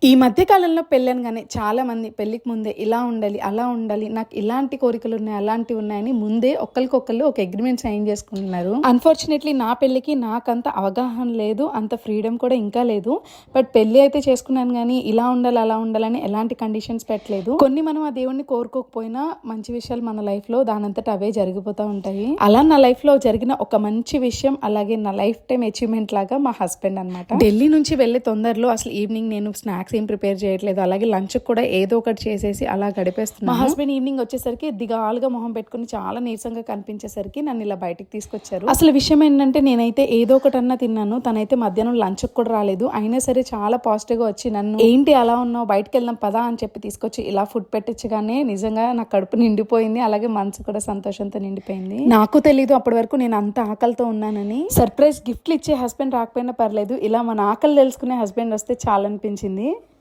ఈ మధ్య కాలంలో పెళ్ళనగానే చాలా మంది పెళ్ళికి ముందే ఇలా ఉండాలి, అలా ఉండాలి, నాకు ఇలాంటి కోరికలు ఉన్నాయి, అలాంటివి ఉన్నాయని ముందే ఒకరికొకళ్ళు ఒక అగ్రిమెంట్ సైన్ చేసుకుంటున్నారు. అన్ఫార్చునేట్లీ నా పెళ్ళికి నాకంత అవగాహన లేదు, అంత ఫ్రీడమ్ కూడా ఇంకా లేదు. బట్ పెళ్ళి అయితే చేసుకున్నాను కానీ ఇలా ఉండాలి, అలా ఉండాలని ఎలాంటి కండిషన్స్ పెట్టలేదు. కొన్ని మనం ఆ దేవుణ్ణి కోరుకోకపోయినా మంచి విషయాలు మన లైఫ్ లో దానంతట అవే జరిగిపోతూ ఉంటాయి. అలా నా లైఫ్ లో జరిగిన ఒక మంచి విషయం, అలాగే నా లైఫ్ టైం అచీవ్మెంట్ లాగా మా హస్బెండ్ అనమాట. ఢిల్లీ నుంచి వెళ్లే తొందరలో అసలు ఈవినింగ్ నేను స్నాక్స్ ఏం ప్రిపేర్ చేయట్లేదు, అలాగే లంచ్ కూడా ఏదో ఒకటి చేసేసి అలా గడిపేస్తున్నాను. మా హస్బెండ్ ఈవినింగ్ వచ్చేసరికి దిగాలుగా మొహం పెట్టుకుని చాలా నీరసంగా కనిపించేసరికి నన్ను ఇలా బయటకు తీసుకొచ్చారు. అసలు విషయం ఏంటంటే నేనైతే ఏదో ఒకటి అన్నా తిన్నాను, తనైతే మధ్యాహ్నం లంచ్ కూడా రాలేదు. అయినా సరే చాలా పాజిటివ్ గా వచ్చి నన్ను ఏంటి అలా ఉన్నావు, బయటకు వెళ్దాం పదా అని చెప్పి తీసుకొచ్చి ఇలా ఫుడ్ పెట్టించగానే నిజంగా నా కడుపు నిండిపోయింది, అలాగే మనసు కూడా సంతోషంతో నిండిపోయింది. నాకు తెలీదు అప్పటి వరకు నేను అంత ఆకలితో ఉన్నానని. సర్ప్రైజ్ గిఫ్ట్లు ఇచ్చే హస్బెండ్ రాకపోయినా పర్లేదు, ఇలా మన ఆకలి తెలుసుకునే హస్బెండ్ వస్తే చాలా అనిపించింది.